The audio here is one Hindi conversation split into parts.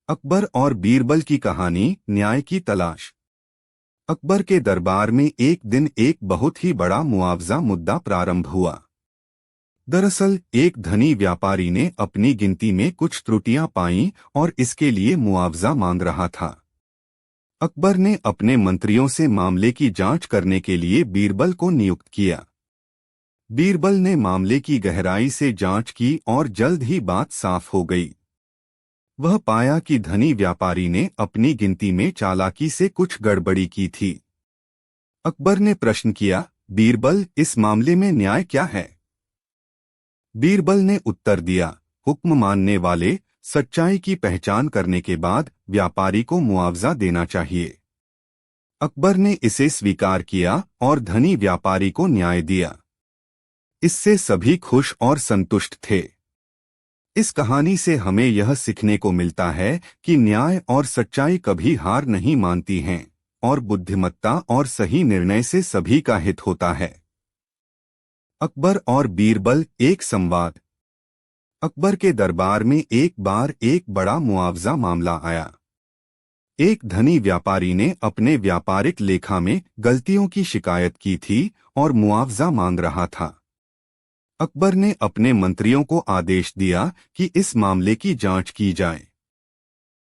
अकबर और बीरबल की कहानी। न्याय की तलाश। अकबर के दरबार में एक दिन एक बहुत ही बड़ा मुआवजा मुद्दा प्रारंभ हुआ। दरअसल एक धनी व्यापारी ने अपनी गिनती में कुछ त्रुटियां पाईं और इसके लिए मुआवजा मांग रहा था। अकबर ने अपने मंत्रियों से मामले की जांच करने के लिए बीरबल को नियुक्त किया। बीरबल ने मामले की गहराई से जांच की और जल्द ही बात साफ हो गई। वह पाया कि धनी व्यापारी ने अपनी गिनती में चालाकी से कुछ गड़बड़ी की थी। अकबर ने प्रश्न किया, बीरबल, इस मामले में न्याय क्या है? बीरबल ने उत्तर दिया, हुक्म मानने वाले, सच्चाई की पहचान करने के बाद व्यापारी को मुआवजा देना चाहिए। अकबर ने इसे स्वीकार किया और धनी व्यापारी को न्याय दिया। इससे सभी खुश और संतुष्ट थे। इस कहानी से हमें यह सीखने को मिलता है कि न्याय और सच्चाई कभी हार नहीं मानती हैं और बुद्धिमत्ता और सही निर्णय से सभी का हित होता है। अकबर और बीरबल एक संवाद। अकबर के दरबार में एक बार एक बड़ा मुआवजा मामला आया। एक धनी व्यापारी ने अपने व्यापारिक लेखा में गलतियों की शिकायत की थी और मुआवजा मांग रहा था। अकबर ने अपने मंत्रियों को आदेश दिया कि इस मामले की जांच की जाए।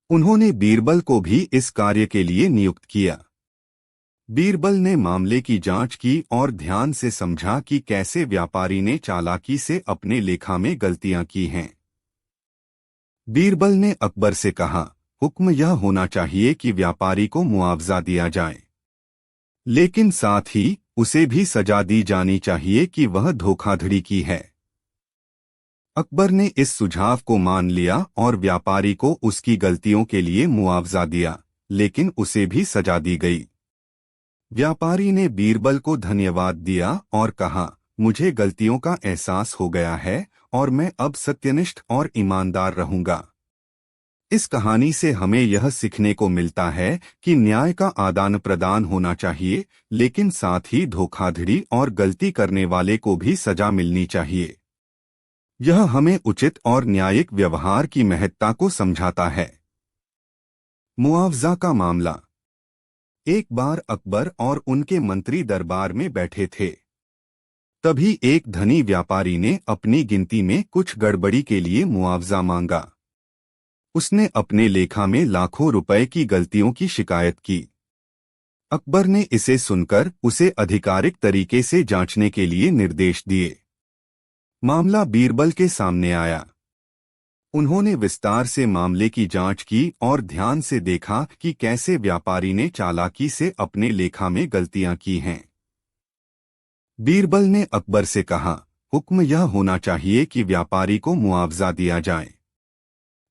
उन्होंने बीरबल को भी इस कार्य के लिए नियुक्त किया। बीरबल ने मामले की जांच की और ध्यान से समझा कि कैसे व्यापारी ने चालाकी से अपने लेखा में गलतियां की हैं। बीरबल ने अकबर से कहा, हुक्म यह होना चाहिए कि व्यापारी को मुआवजा दिया जाए, लेकिन साथ ही उसे भी सजा दी जानी चाहिए कि वह धोखाधड़ी की है। अकबर ने इस सुझाव को मान लिया और व्यापारी को उसकी गलतियों के लिए मुआवजा दिया, लेकिन उसे भी सजा दी गई। व्यापारी ने बीरबल को धन्यवाद दिया और कहा, मुझे गलतियों का एहसास हो गया है और मैं अब सत्यनिष्ठ और ईमानदार रहूंगा। इस कहानी से हमें यह सीखने को मिलता है कि न्याय का आदान प्रदान होना चाहिए, लेकिन साथ ही धोखाधड़ी और गलती करने वाले को भी सजा मिलनी चाहिए। यह हमें उचित और न्यायिक व्यवहार की महत्ता को समझाता है। मुआवजा का मामला। एक बार अकबर और उनके मंत्री दरबार में बैठे थे। तभी एक धनी व्यापारी ने अपनी गिनती में कुछ गड़बड़ी के लिए मुआवजा मांगा। उसने अपने लेखा में लाखों रुपए की गलतियों की शिकायत की। अकबर ने इसे सुनकर उसे आधिकारिक तरीके से जांचने के लिए निर्देश दिए। मामला बीरबल के सामने आया। उन्होंने विस्तार से मामले की जांच की और ध्यान से देखा कि कैसे व्यापारी ने चालाकी से अपने लेखा में गलतियां की हैं। बीरबल ने अकबर से कहा, हुक्म यह होना चाहिए कि व्यापारी को मुआवजा दिया जाए,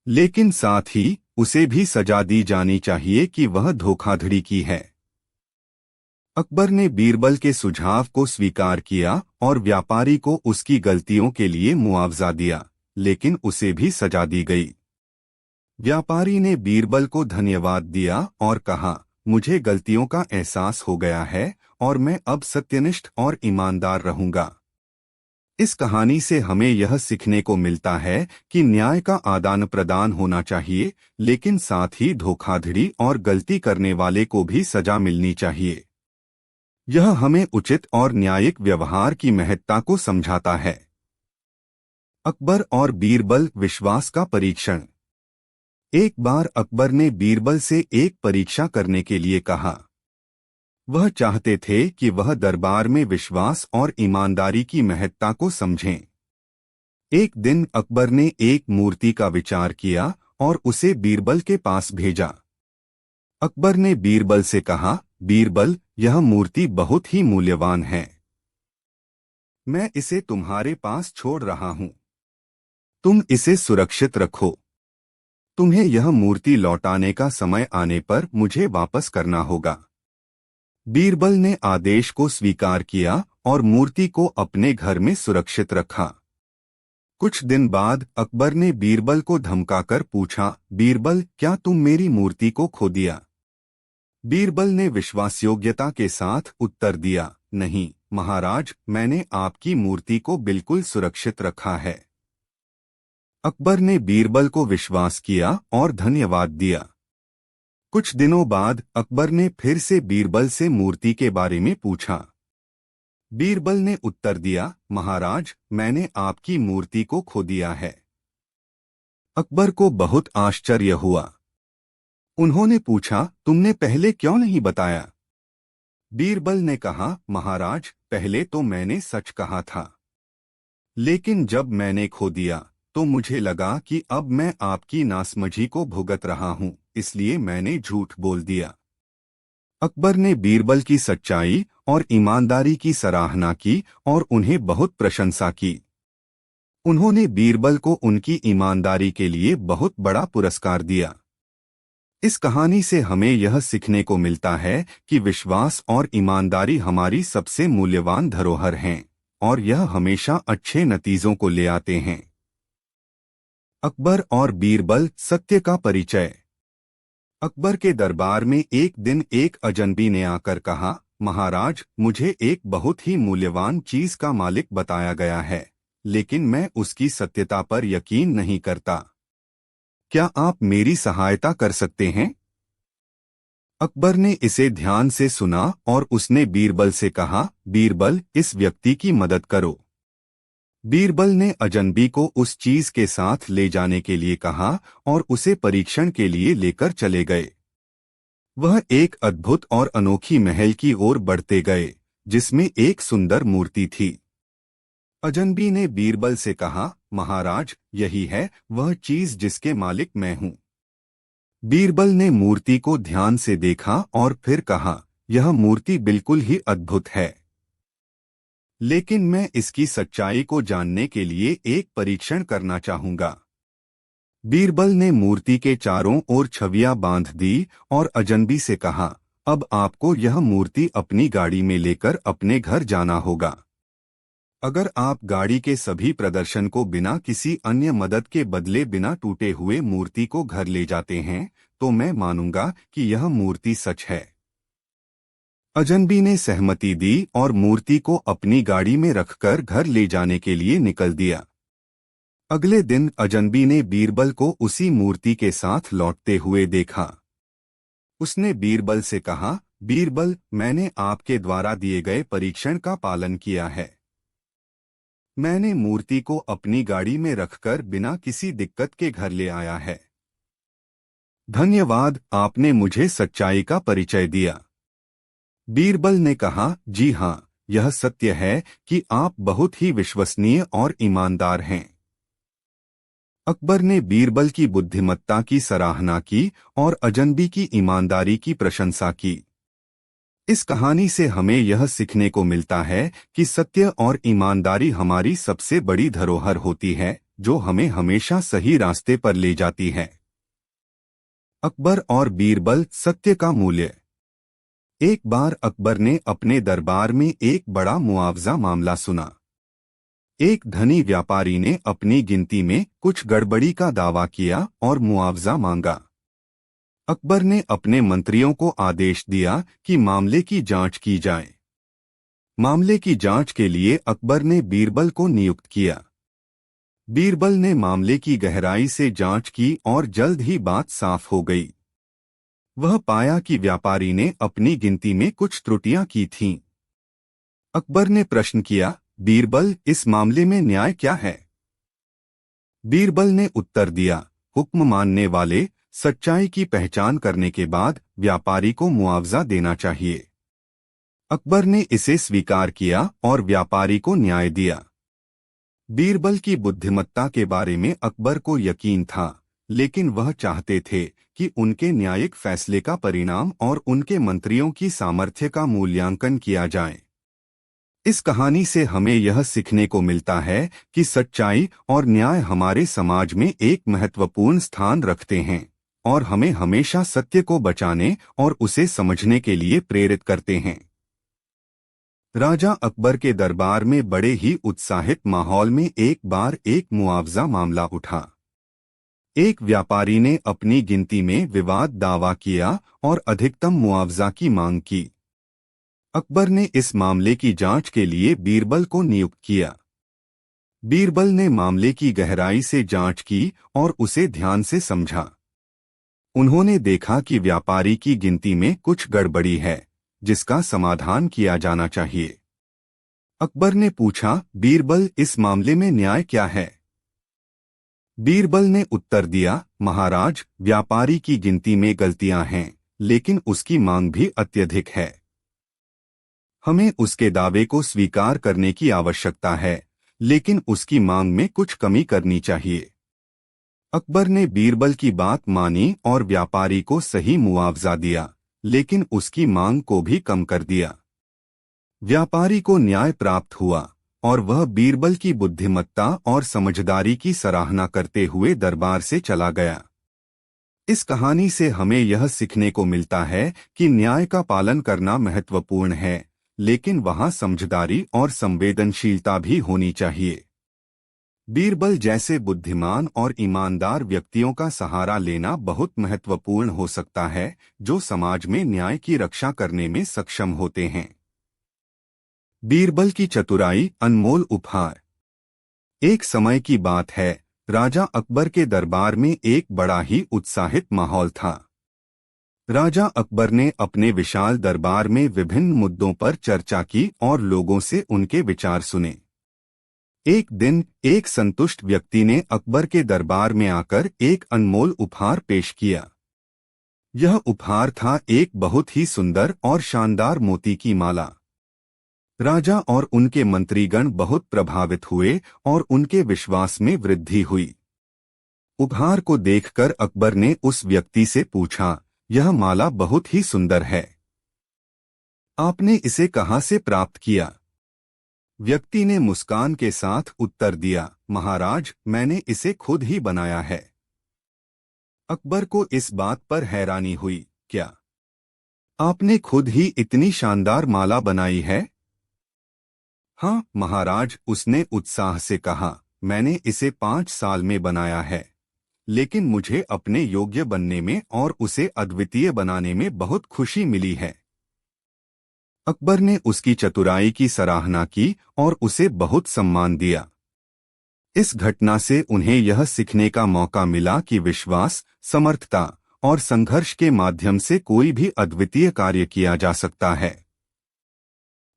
लेकिन साथ ही उसे भी सजा दी जानी चाहिए कि वह धोखाधड़ी की है। अकबर ने बीरबल के सुझाव को स्वीकार किया और व्यापारी को उसकी गलतियों के लिए मुआवजा दिया, लेकिन उसे भी सजा दी गई। व्यापारी ने बीरबल को धन्यवाद दिया और कहा, मुझे गलतियों का एहसास हो गया है और मैं अब सत्यनिष्ठ और ईमानदार रहूंगा। इस कहानी से हमें यह सीखने को मिलता है कि न्याय का आदान प्रदान होना चाहिए, लेकिन साथ ही धोखाधड़ी और गलती करने वाले को भी सजा मिलनी चाहिए। यह हमें उचित और न्यायिक व्यवहार की महत्ता को समझाता है। अकबर और बीरबल विश्वास का परीक्षण। एक बार अकबर ने बीरबल से एक परीक्षा करने के लिए कहा। वह चाहते थे कि वह दरबार में विश्वास और ईमानदारी की महत्ता को समझें। एक दिन अकबर ने एक मूर्ति का विचार किया और उसे बीरबल के पास भेजा। अकबर ने बीरबल से कहा, बीरबल, यह मूर्ति बहुत ही मूल्यवान है। मैं इसे तुम्हारे पास छोड़ रहा हूं। तुम इसे सुरक्षित रखो। तुम्हें यह मूर्ति लौटाने का समय आने पर मुझे वापस करना होगा। बीरबल ने आदेश को स्वीकार किया और मूर्ति को अपने घर में सुरक्षित रखा। कुछ दिन बाद अकबर ने बीरबल को धमकाकर पूछा, बीरबल, क्या तुम मेरी मूर्ति को खो दिया? बीरबल ने विश्वासयोग्यता के साथ उत्तर दिया, नहीं महाराज, मैंने आपकी मूर्ति को बिल्कुल सुरक्षित रखा है। अकबर ने बीरबल को विश्वास किया और धन्यवाद दिया। कुछ दिनों बाद अकबर ने फिर से बीरबल से मूर्ति के बारे में पूछा। बीरबल ने उत्तर दिया, महाराज, मैंने आपकी मूर्ति को खो दिया है। अकबर को बहुत आश्चर्य हुआ। उन्होंने पूछा, तुमने पहले क्यों नहीं बताया? बीरबल ने कहा, महाराज, पहले तो मैंने सच कहा था, लेकिन जब मैंने खो दिया तो मुझे लगा कि अब मैं आपकी नासमझी को भुगत रहा हूं, इसलिए मैंने झूठ बोल दिया। अकबर ने बीरबल की सच्चाई और ईमानदारी की सराहना की और उन्हें बहुत प्रशंसा की। उन्होंने बीरबल को उनकी ईमानदारी के लिए बहुत बड़ा पुरस्कार दिया। इस कहानी से हमें यह सीखने को मिलता है कि विश्वास और ईमानदारी हमारी सबसे मूल्यवान धरोहर हैं और यह हमेशा अच्छे नतीजों को ले आते हैं। अकबर और बीरबल, सत्य का परिचय। अकबर के दरबार में एक दिन एक अजनबी ने आकर कहा, महाराज, मुझे एक बहुत ही मूल्यवान चीज का मालिक बताया गया है, लेकिन मैं उसकी सत्यता पर यकीन नहीं करता। क्या आप मेरी सहायता कर सकते हैं? अकबर ने इसे ध्यान से सुना और उसने बीरबल से कहा, बीरबल, इस व्यक्ति की मदद करो। बीरबल ने अजनबी को उस चीज के साथ ले जाने के लिए कहा और उसे परीक्षण के लिए लेकर चले गए। वह एक अद्भुत और अनोखी महल की ओर बढ़ते गए, जिसमें एक सुंदर मूर्ति थी। अजनबी ने बीरबल से कहा, महाराज, यही है वह चीज जिसके मालिक मैं हूं। बीरबल ने मूर्ति को ध्यान से देखा और फिर कहा, यह मूर्ति बिल्कुल ही अद्भुत है, लेकिन मैं इसकी सच्चाई को जानने के लिए एक परीक्षण करना चाहूंगा। बीरबल ने मूर्ति के चारों ओर छवियां बांध दी और अजनबी से कहा, अब आपको यह मूर्ति अपनी गाड़ी में लेकर अपने घर जाना होगा। अगर आप गाड़ी के सभी प्रदर्शन को बिना किसी अन्य मदद के बदले बिना टूटे हुए मूर्ति को घर ले जाते हैं, तो मैं मानूंगा कि यह मूर्ति सच है। अजनबी ने सहमति दी और मूर्ति को अपनी गाड़ी में रखकर घर ले जाने के लिए निकल दिया। अगले दिन अजनबी ने बीरबल को उसी मूर्ति के साथ लौटते हुए देखा। उसने बीरबल से कहा, बीरबल, मैंने आपके द्वारा दिए गए परीक्षण का पालन किया है। मैंने मूर्ति को अपनी गाड़ी में रखकर बिना किसी दिक्कत के घर ले आया है। धन्यवाद, आपने मुझे सच्चाई का परिचय दिया। बीरबल ने कहा, जी हाँ, यह सत्य है कि आप बहुत ही विश्वसनीय और ईमानदार हैं। अकबर ने बीरबल की बुद्धिमत्ता की सराहना की और अजनबी की ईमानदारी की प्रशंसा की। इस कहानी से हमें यह सीखने को मिलता है कि सत्य और ईमानदारी हमारी सबसे बड़ी धरोहर होती है, जो हमें हमेशा सही रास्ते पर ले जाती है। अकबर और बीरबल, सत्य का मूल्य। एक बार अकबर ने अपने दरबार में एक बड़ा मुआवजा मामला सुना। एक धनी व्यापारी ने अपनी गिनती में कुछ गड़बड़ी का दावा किया और मुआवजा मांगा। अकबर ने अपने मंत्रियों को आदेश दिया कि मामले की जांच की जाए। मामले की जांच के लिए अकबर ने बीरबल को नियुक्त किया। बीरबल ने मामले की गहराई से जांच की और जल्द ही बात साफ हो गई। वह पाया कि व्यापारी ने अपनी गिनती में कुछ त्रुटियां की थीं। अकबर ने प्रश्न किया, बीरबल, इस मामले में न्याय क्या है? बीरबल ने उत्तर दिया, हुक्म मानने वाले, सच्चाई की पहचान करने के बाद व्यापारी को मुआवजा देना चाहिए। अकबर ने इसे स्वीकार किया और व्यापारी को न्याय दिया। बीरबल की बुद्धिमत्ता के बारे में अकबर को यकीन था, लेकिन वह चाहते थे कि उनके न्यायिक फैसले का परिणाम और उनके मंत्रियों की सामर्थ्य का मूल्यांकन किया जाए। इस कहानी से हमें यह सीखने को मिलता है कि सच्चाई और न्याय हमारे समाज में एक महत्वपूर्ण स्थान रखते हैं और हमें हमेशा सत्य को बचाने और उसे समझने के लिए प्रेरित करते हैं। राजा अकबर के दरबार में बड़े ही उत्साहित माहौल में एक बार एक मुआवजा मामला उठा। एक व्यापारी ने अपनी गिनती में विवाद दावा किया और अधिकतम मुआवजा की मांग की। अकबर ने इस मामले की जांच के लिए बीरबल को नियुक्त किया। बीरबल ने मामले की गहराई से जांच की और उसे ध्यान से समझा। उन्होंने देखा कि व्यापारी की गिनती में कुछ गड़बड़ी है, जिसका समाधान किया जाना चाहिए। अकबर ने पूछा, बीरबल, इस मामले में न्याय क्या है? बीरबल ने उत्तर दिया, महाराज, व्यापारी की गिनती में गलतियां हैं, लेकिन उसकी मांग भी अत्यधिक है। हमें उसके दावे को स्वीकार करने की आवश्यकता है, लेकिन उसकी मांग में कुछ कमी करनी चाहिए। अकबर ने बीरबल की बात मानी और व्यापारी को सही मुआवजा दिया, लेकिन उसकी मांग को भी कम कर दिया। व्यापारी को न्याय प्राप्त हुआ और वह बीरबल की बुद्धिमत्ता और समझदारी की सराहना करते हुए दरबार से चला गया। इस कहानी से हमें यह सीखने को मिलता है कि न्याय का पालन करना महत्वपूर्ण है, लेकिन वहां समझदारी और संवेदनशीलता भी होनी चाहिए। बीरबल जैसे बुद्धिमान और ईमानदार व्यक्तियों का सहारा लेना बहुत महत्वपूर्ण हो सकता है, जो समाज में न्याय की रक्षा करने में सक्षम होते हैं। बीरबल की चतुराई, अनमोल उपहार। एक समय की बात है, राजा अकबर के दरबार में एक बड़ा ही उत्साहित माहौल था। राजा अकबर ने अपने विशाल दरबार में विभिन्न मुद्दों पर चर्चा की और लोगों से उनके विचार सुने। एक दिन एक संतुष्ट व्यक्ति ने अकबर के दरबार में आकर एक अनमोल उपहार पेश किया। यह उपहार था एक बहुत ही सुंदर और शानदार मोती की माला। राजा और उनके मंत्रीगण बहुत प्रभावित हुए और उनके विश्वास में वृद्धि हुई। उपहार को देखकर अकबर ने उस व्यक्ति से पूछा, यह माला बहुत ही सुंदर है। आपने इसे कहाँ से प्राप्त किया? व्यक्ति ने मुस्कान के साथ उत्तर दिया, महाराज, मैंने इसे खुद ही बनाया है। अकबर को इस बात पर हैरानी हुई, क्या आपने खुद ही इतनी शानदार माला बनाई है? हाँ महाराज, उसने उत्साह से कहा, मैंने इसे 5 साल में बनाया है, लेकिन मुझे अपने योग्य बनने में और उसे अद्वितीय बनाने में बहुत खुशी मिली है। अकबर ने उसकी चतुराई की सराहना की और उसे बहुत सम्मान दिया। इस घटना से उन्हें यह सीखने का मौका मिला कि विश्वास, समर्थता और संघर्ष के माध्यम से कोई भी अद्वितीय कार्य किया जा सकता है।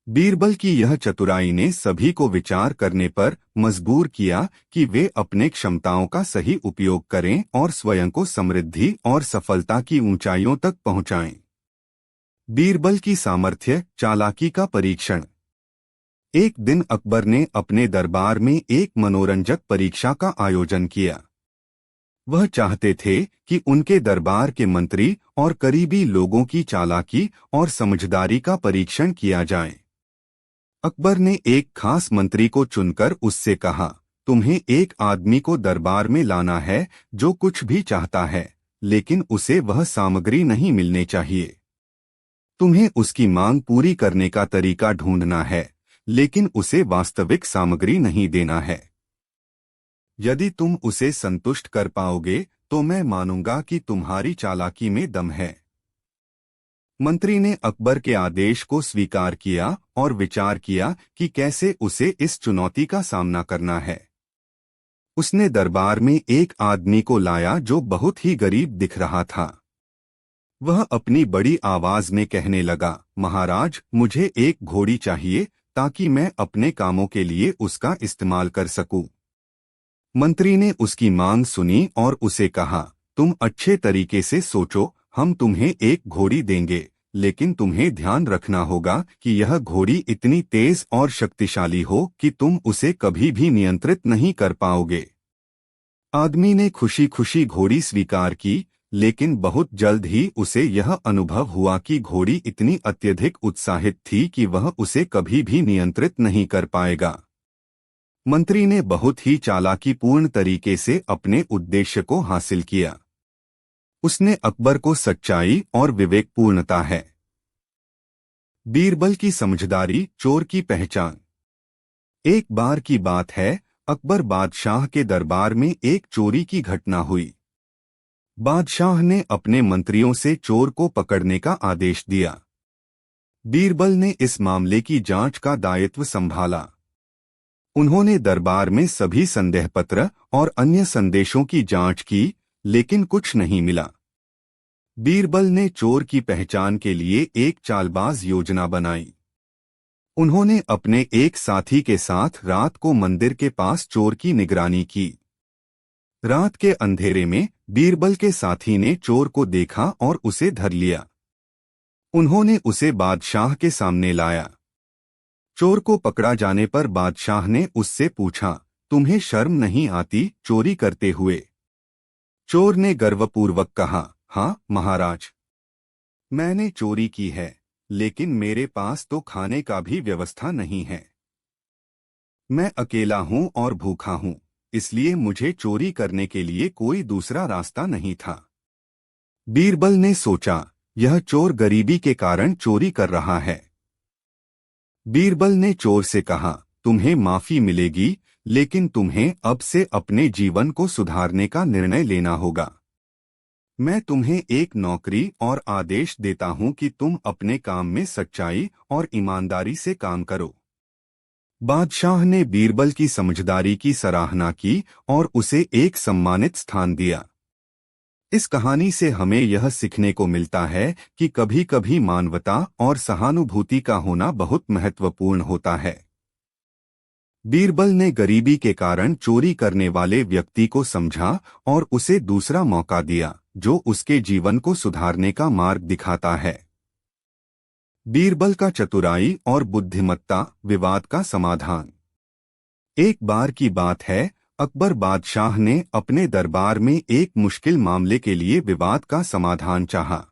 बीरबल की यह चतुराई ने सभी को विचार करने पर मजबूर किया कि वे अपने क्षमताओं का सही उपयोग करें और स्वयं को समृद्धि और सफलता की ऊंचाइयों तक पहुंचाएं। बीरबल की सामर्थ्य, चालाकी का परीक्षण। एक दिन अकबर ने अपने दरबार में एक मनोरंजक परीक्षा का आयोजन किया। वह चाहते थे कि उनके दरबार के मंत्री और करीबी लोगों की चालाकी और समझदारी का परीक्षण किया जाए। अकबर ने एक खास मंत्री को चुनकर उससे कहा, तुम्हें एक आदमी को दरबार में लाना है जो कुछ भी चाहता है, लेकिन उसे वह सामग्री नहीं मिलने चाहिए। तुम्हें उसकी मांग पूरी करने का तरीका ढूंढना है, लेकिन उसे वास्तविक सामग्री नहीं देना है। यदि तुम उसे संतुष्ट कर पाओगे तो मैं मानूंगा कि तुम्हारी चालाकी में दम है। मंत्री ने अकबर के आदेश को स्वीकार किया और विचार किया कि कैसे उसे इस चुनौती का सामना करना है। उसने दरबार में एक आदमी को लाया जो बहुत ही गरीब दिख रहा था। वह अपनी बड़ी आवाज में कहने लगा, महाराज, मुझे एक घोड़ी चाहिए ताकि मैं अपने कामों के लिए उसका इस्तेमाल कर सकूं। मंत्री ने उसकी मांग सुनी और उसे कहा, तुम अच्छे तरीके से सोचो, हम तुम्हें एक घोड़ी देंगे, लेकिन तुम्हें ध्यान रखना होगा कि यह घोड़ी इतनी तेज और शक्तिशाली हो कि तुम उसे कभी भी नियंत्रित नहीं कर पाओगे। आदमी ने खुशी खुशी घोड़ी स्वीकार की, लेकिन बहुत जल्द ही उसे यह अनुभव हुआ कि घोड़ी इतनी अत्यधिक उत्साहित थी कि वह उसे कभी भी नियंत्रित नहीं कर पाएगा। मंत्री ने बहुत ही चालाकीपूर्ण तरीके से अपने उद्देश्य को हासिल किया। उसने अकबर को सच्चाई और विवेकपूर्णता है। बीरबल की समझदारी, चोर की पहचान। एक बार की बात है, अकबर बादशाह के दरबार में एक चोरी की घटना हुई। बादशाह ने अपने मंत्रियों से चोर को पकड़ने का आदेश दिया। बीरबल ने इस मामले की जांच का दायित्व संभाला। उन्होंने दरबार में सभी संदेह पत्र और अन्य संदेशों की जांच की, लेकिन कुछ नहीं मिला। बीरबल ने चोर की पहचान के लिए एक चालबाज योजना बनाई। उन्होंने अपने एक साथी के साथ रात को मंदिर के पास चोर की निगरानी की। रात के अंधेरे में बीरबल के साथी ने चोर को देखा और उसे धर लिया। उन्होंने उसे बादशाह के सामने लाया। चोर को पकड़ा जाने पर बादशाह ने उससे पूछा, तुम्हें शर्म नहीं आती चोरी करते हुए? चोर ने गर्वपूर्वक कहा, हाँ महाराज, मैंने चोरी की है, लेकिन मेरे पास तो खाने का भी व्यवस्था नहीं है। मैं अकेला हूं और भूखा हूं, इसलिए मुझे चोरी करने के लिए कोई दूसरा रास्ता नहीं था। बीरबल ने सोचा, यह चोर गरीबी के कारण चोरी कर रहा है। बीरबल ने चोर से कहा, तुम्हें माफी मिलेगी, लेकिन तुम्हें अब से अपने जीवन को सुधारने का निर्णय लेना होगा। मैं तुम्हें एक नौकरी और आदेश देता हूं कि तुम अपने काम में सच्चाई और ईमानदारी से काम करो। बादशाह ने बीरबल की समझदारी की सराहना की और उसे एक सम्मानित स्थान दिया। इस कहानी से हमें यह सीखने को मिलता है कि कभी-कभी मानवता और सहानुभूति का होना बहुत महत्वपूर्ण होता है। बीरबल ने गरीबी के कारण चोरी करने वाले व्यक्ति को समझा और उसे दूसरा मौका दिया, जो उसके जीवन को सुधारने का मार्ग दिखाता है। बीरबल का चतुराई और बुद्धिमत्ता विवाद का समाधान। एक बार की बात है, अकबर बादशाह ने अपने दरबार में एक मुश्किल मामले के लिए विवाद का समाधान चाहा।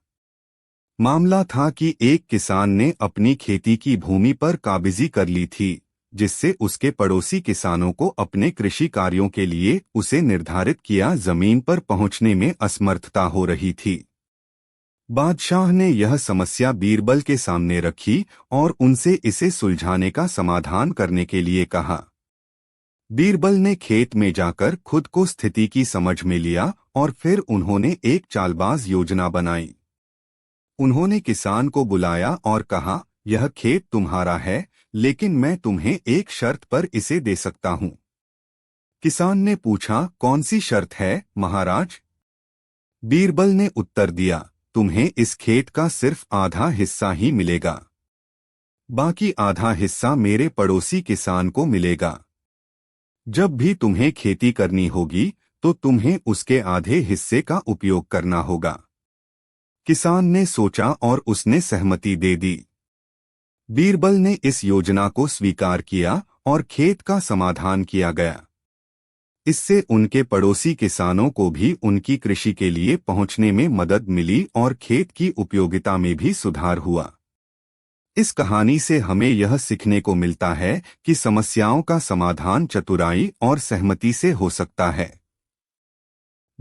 मामला था कि एक किसान ने अपनी खेती की भूमि पर काबिजी कर ली थी, जिससे उसके पड़ोसी किसानों को अपने कृषि कार्यों के लिए उसे निर्धारित किया जमीन पर पहुंचने में असमर्थता हो रही थी। बादशाह ने यह समस्या बीरबल के सामने रखी और उनसे इसे सुलझाने का समाधान करने के लिए कहा। बीरबल ने खेत में जाकर खुद को स्थिति की समझ में लिया और फिर उन्होंने एक चालबाज योजना बनाई। उन्होंने किसान को बुलाया और कहा, यह खेत तुम्हारा है, लेकिन मैं तुम्हें एक शर्त पर इसे दे सकता हूं। किसान ने पूछा, कौन सी शर्त है महाराज? बीरबल ने उत्तर दिया, तुम्हें इस खेत का सिर्फ आधा हिस्सा ही मिलेगा। बाकी आधा हिस्सा मेरे पड़ोसी किसान को मिलेगा। जब भी तुम्हें खेती करनी होगी, तो तुम्हें उसके आधे हिस्से का उपयोग करना होगा। किसान ने सोचा और उसने सहमति दे दी। बीरबल ने इस योजना को स्वीकार किया और खेत का समाधान किया गया। इससे उनके पड़ोसी किसानों को भी उनकी कृषि के लिए पहुंचने में मदद मिली और खेत की उपयोगिता में भी सुधार हुआ। इस कहानी से हमें यह सीखने को मिलता है कि समस्याओं का समाधान चतुराई और सहमति से हो सकता है।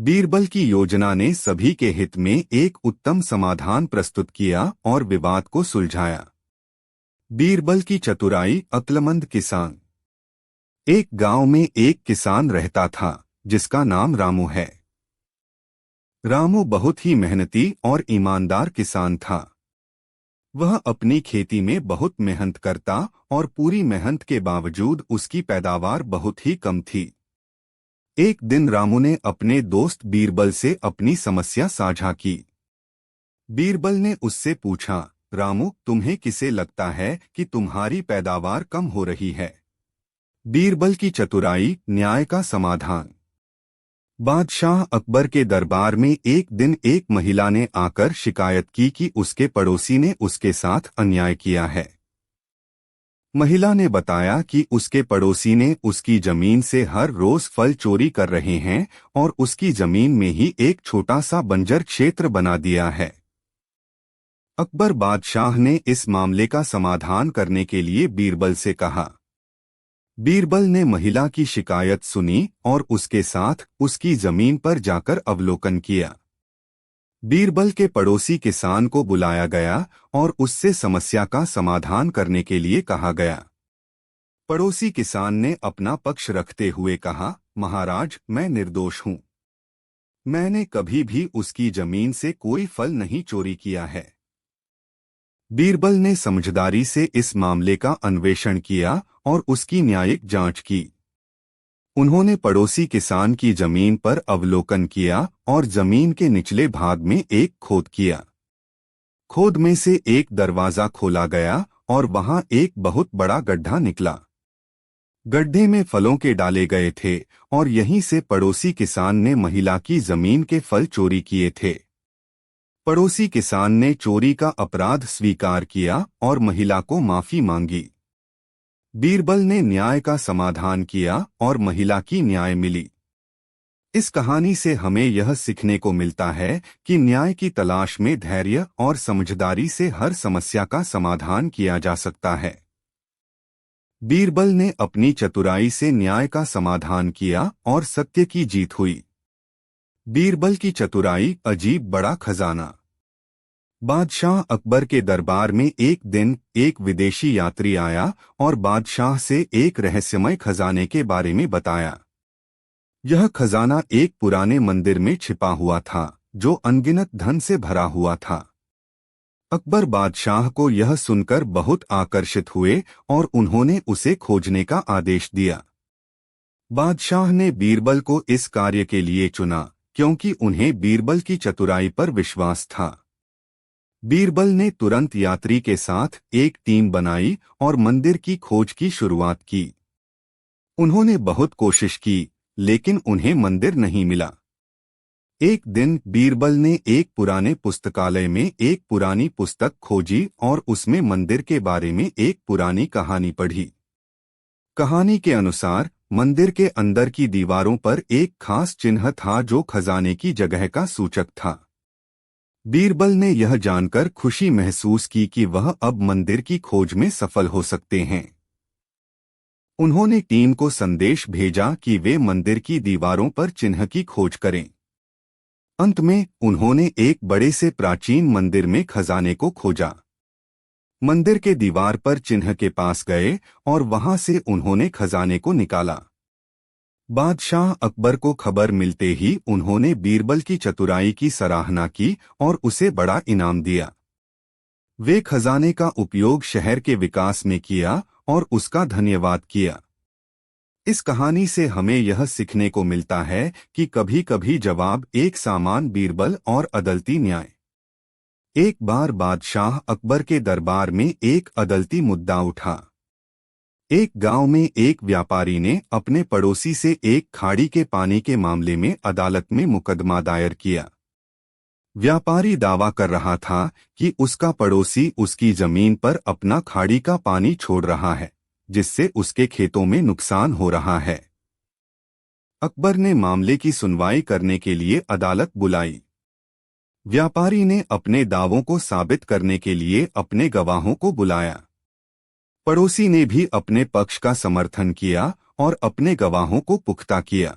बीरबल की योजना ने सभी के हित में एक उत्तम समाधान प्रस्तुत किया और विवाद को सुलझाया। बीरबल की चतुराई। अक्लमंद किसान। एक गांव में एक किसान रहता था, जिसका नाम रामू है। रामू बहुत ही मेहनती और ईमानदार किसान था। वह अपनी खेती में बहुत मेहनत करता और पूरी मेहनत के बावजूद उसकी पैदावार बहुत ही कम थी। एक दिन रामू ने अपने दोस्त बीरबल से अपनी समस्या साझा की। बीरबल ने उससे पूछा, रामू, तुम्हें किसे लगता है कि तुम्हारी पैदावार कम हो रही है? बीरबल की चतुराई। न्याय का समाधान। बादशाह अकबर के दरबार में एक दिन एक महिला ने आकर शिकायत की कि उसके पड़ोसी ने उसके साथ अन्याय किया है। महिला ने बताया कि उसके पड़ोसी ने उसकी जमीन से हर रोज फल चोरी कर रहे हैं और उसकी जमीन में ही एक छोटा सा बंजर क्षेत्र बना दिया है। अकबर बादशाह ने इस मामले का समाधान करने के लिए बीरबल से कहा। बीरबल ने महिला की शिकायत सुनी और उसके साथ उसकी जमीन पर जाकर अवलोकन किया। बीरबल के पड़ोसी किसान को बुलाया गया और उससे समस्या का समाधान करने के लिए कहा गया। पड़ोसी किसान ने अपना पक्ष रखते हुए कहा, महाराज, मैं निर्दोष हूं। मैंने कभी भी उसकी जमीन से कोई फल नहीं चोरी किया है। बीरबल ने समझदारी से इस मामले का अन्वेषण किया और उसकी न्यायिक जांच की। उन्होंने पड़ोसी किसान की जमीन पर अवलोकन किया और जमीन के निचले भाग में एक खोद किया। खोद में से एक दरवाजा खोला गया और वहां एक बहुत बड़ा गड्ढा निकला। गड्ढे में फलों के डाले गए थे और यहीं से पड़ोसी किसान ने महिला की जमीन के फल चोरी किए थे। पड़ोसी किसान ने चोरी का अपराध स्वीकार किया और महिला को माफी मांगी। बीरबल ने न्याय का समाधान किया और महिला की न्याय मिली। इस कहानी से हमें यह सीखने को मिलता है कि न्याय की तलाश में धैर्य और समझदारी से हर समस्या का समाधान किया जा सकता है। बीरबल ने अपनी चतुराई से न्याय का समाधान किया और सत्य की जीत हुई। बीरबल की चतुराई अजीब बड़ा खजाना। बादशाह अकबर के दरबार में एक दिन एक विदेशी यात्री आया और बादशाह से एक रहस्यमय खजाने के बारे में बताया। यह खजाना एक पुराने मंदिर में छिपा हुआ था जो अनगिनत धन से भरा हुआ था। अकबर बादशाह को यह सुनकर बहुत आकर्षित हुए और उन्होंने उसे खोजने का आदेश दिया। बादशाह ने बीरबल को इस कार्य के लिए चुना क्योंकि उन्हें बीरबल की चतुराई पर विश्वास था। बीरबल ने तुरंत यात्री के साथ एक टीम बनाई और मंदिर की खोज की शुरुआत की। उन्होंने बहुत कोशिश की लेकिन उन्हें मंदिर नहीं मिला। एक दिन बीरबल ने एक पुराने पुस्तकालय में एक पुरानी पुस्तक खोजी और उसमें मंदिर के बारे में एक पुरानी कहानी पढ़ी। कहानी के अनुसार मंदिर के अंदर की दीवारों पर एक खास चिन्ह था जो खजाने की जगह का सूचक था। बीरबल ने यह जानकर खुशी महसूस की कि वह अब मंदिर की खोज में सफल हो सकते हैं। उन्होंने टीम को संदेश भेजा कि वे मंदिर की दीवारों पर चिन्ह की खोज करें। अंत में उन्होंने एक बड़े से प्राचीन मंदिर में खजाने को खोजा। मंदिर के दीवार पर चिन्ह के पास गए और वहां से उन्होंने खजाने को निकाला। बादशाह अकबर को खबर मिलते ही उन्होंने बीरबल की चतुराई की सराहना की और उसे बड़ा इनाम दिया। वे खजाने का उपयोग शहर के विकास में किया और उसका धन्यवाद किया। इस कहानी से हमें यह सीखने को मिलता है कि कभी कभी जवाब एक सामान बीरबल और अदालती न्याय। एक बार बादशाह अकबर के दरबार में एक अदालती मुद्दा उठा। एक गांव में एक व्यापारी ने अपने पड़ोसी से एक खाड़ी के पानी के मामले में अदालत में मुकदमा दायर किया। व्यापारी दावा कर रहा था कि उसका पड़ोसी उसकी जमीन पर अपना खाड़ी का पानी छोड़ रहा है, जिससे उसके खेतों में नुकसान हो रहा है। अकबर ने मामले की सुनवाई करने के लिए अदालत बुलाई। व्यापारी ने अपने दावों को साबित करने के लिए अपने गवाहों को बुलाया। पड़ोसी ने भी अपने पक्ष का समर्थन किया और अपने गवाहों को पुख्ता किया।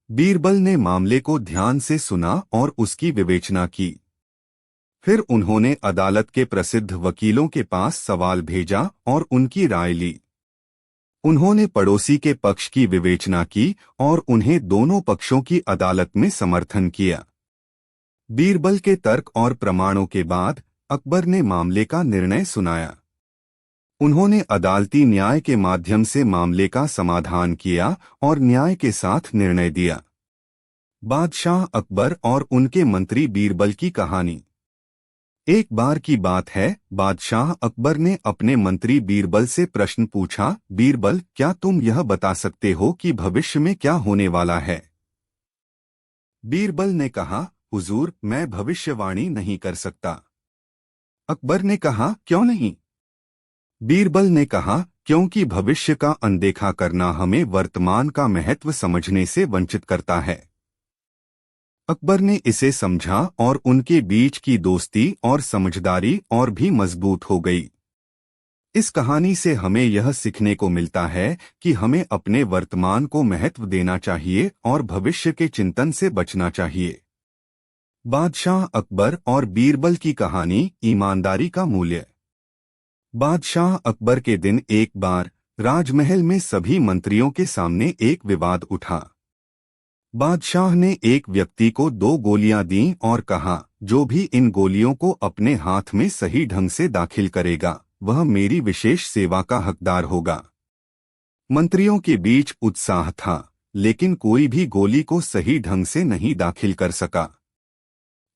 बीरबल ने मामले को ध्यान से सुना और उसकी विवेचना की। फिर उन्होंने अदालत के प्रसिद्ध वकीलों के पास सवाल भेजा और उनकी राय ली। उन्होंने पड़ोसी के पक्ष की विवेचना की और उन्हें दोनों पक्षों की अदालत में समर्थन किया। बीरबल के तर्क और प्रमाणों के बाद अकबर ने मामले का निर्णय सुनाया। उन्होंने अदालती न्याय के माध्यम से मामले का समाधान किया और न्याय के साथ निर्णय दिया। बादशाह अकबर और उनके मंत्री बीरबल की कहानी। एक बार की बात है, बादशाह अकबर ने अपने मंत्री बीरबल से प्रश्न पूछा, बीरबल, क्या तुम यह बता सकते हो कि भविष्य में क्या होने वाला है? बीरबल ने कहा, हुजूर, मैं भविष्यवाणी नहीं कर सकता। अकबर ने कहा, क्यों नहीं? बीरबल ने कहा, क्योंकि भविष्य का अनदेखा करना हमें वर्तमान का महत्व समझने से वंचित करता है। अकबर ने इसे समझा और उनके बीच की दोस्ती और समझदारी और भी मजबूत हो गई। इस कहानी से हमें यह सीखने को मिलता है कि हमें अपने वर्तमान को महत्व देना चाहिए और भविष्य के चिंतन से बचना चाहिए। बादशाह अकबर और बीरबल की कहानी, ईमानदारी का मूल्य। बादशाह अकबर के दिन एक बार राजमहल में सभी मंत्रियों के सामने एक विवाद उठा। बादशाह ने एक व्यक्ति को 2 गोलियां दीं और कहा, जो भी इन गोलियों को अपने हाथ में सही ढंग से दाखिल करेगा वह मेरी विशेष सेवा का हकदार होगा। मंत्रियों के बीच उत्साह था, लेकिन कोई भी गोली को सही ढंग से नहीं दाखिल कर सका।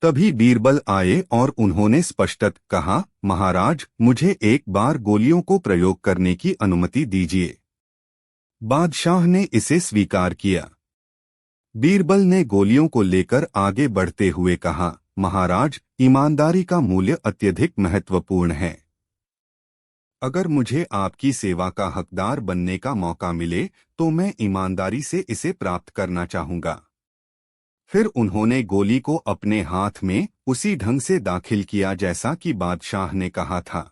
तभी बीरबल आए और उन्होंने स्पष्टत कहा, महाराज, मुझे एक बार गोलियों को प्रयोग करने की अनुमति दीजिए। बादशाह ने इसे स्वीकार किया। बीरबल ने गोलियों को लेकर आगे बढ़ते हुए कहा, महाराज, ईमानदारी का मूल्य अत्यधिक महत्वपूर्ण है। अगर मुझे आपकी सेवा का हकदार बनने का मौका मिले तो मैं ईमानदारी से इसे प्राप्त करना चाहूंगा। फिर उन्होंने गोली को अपने हाथ में उसी ढंग से दाखिल किया जैसा कि बादशाह ने कहा था।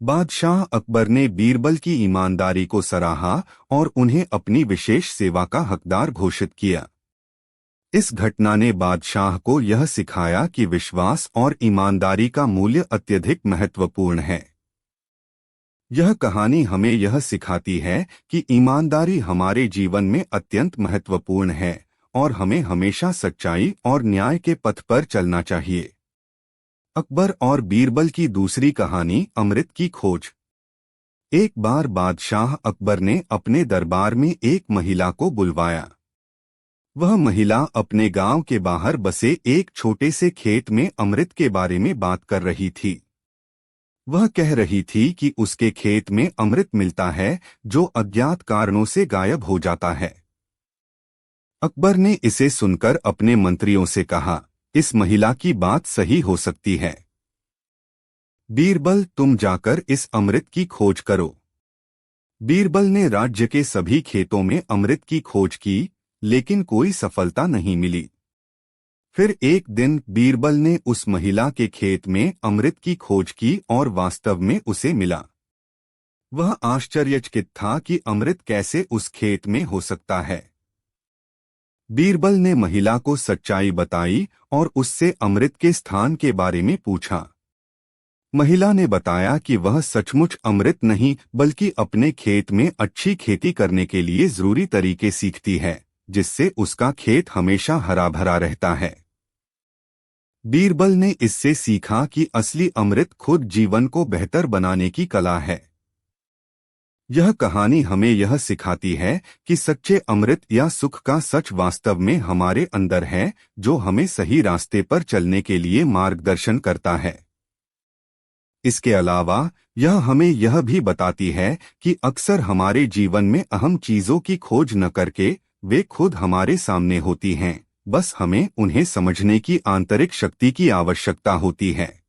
बादशाह अकबर ने बीरबल की ईमानदारी को सराहा और उन्हें अपनी विशेष सेवा का हकदार घोषित किया। इस घटना ने बादशाह को यह सिखाया कि विश्वास और ईमानदारी का मूल्य अत्यधिक महत्वपूर्ण है। यह कहानी हमें यह सिखाती है कि ईमानदारी हमारे जीवन में अत्यंत महत्वपूर्ण है और हमें हमेशा सच्चाई और न्याय के पथ पर चलना चाहिए। अकबर और बीरबल की दूसरी कहानी, अमृत की खोज। एक बार बादशाह अकबर ने अपने दरबार में एक महिला को बुलवाया। वह महिला अपने गांव के बाहर बसे एक छोटे से खेत में अमृत के बारे में बात कर रही थी। वह कह रही थी कि उसके खेत में अमृत मिलता है जो अज्ञात कारणों से गायब हो जाता है। अकबर ने इसे सुनकर अपने मंत्रियों से कहा, इस महिला की बात सही हो सकती है। बीरबल, तुम जाकर इस अमृत की खोज करो। बीरबल ने राज्य के सभी खेतों में अमृत की खोज की, लेकिन कोई सफलता नहीं मिली। फिर एक दिन बीरबल ने उस महिला के खेत में अमृत की खोज की और वास्तव में उसे मिला। वह आश्चर्यचकित था कि अमृत कैसे उस खेत में हो सकता है। बीरबल ने महिला को सच्चाई बताई और उससे अमृत के स्थान के बारे में पूछा। महिला ने बताया कि वह सचमुच अमृत नहीं बल्कि अपने खेत में अच्छी खेती करने के लिए जरूरी तरीके सीखती है, जिससे उसका खेत हमेशा हरा भरा रहता है। बीरबल ने इससे सीखा कि असली अमृत खुद जीवन को बेहतर बनाने की कला है। यह कहानी हमें यह सिखाती है कि सच्चे अमृत या सुख का सच वास्तव में हमारे अंदर है, जो हमें सही रास्ते पर चलने के लिए मार्गदर्शन करता है। इसके अलावा यह हमें यह भी बताती है कि अक्सर हमारे जीवन में अहम चीजों की खोज न करके वे खुद हमारे सामने होती हैं, बस हमें उन्हें समझने की आंतरिक शक्ति की आवश्यकता होती है।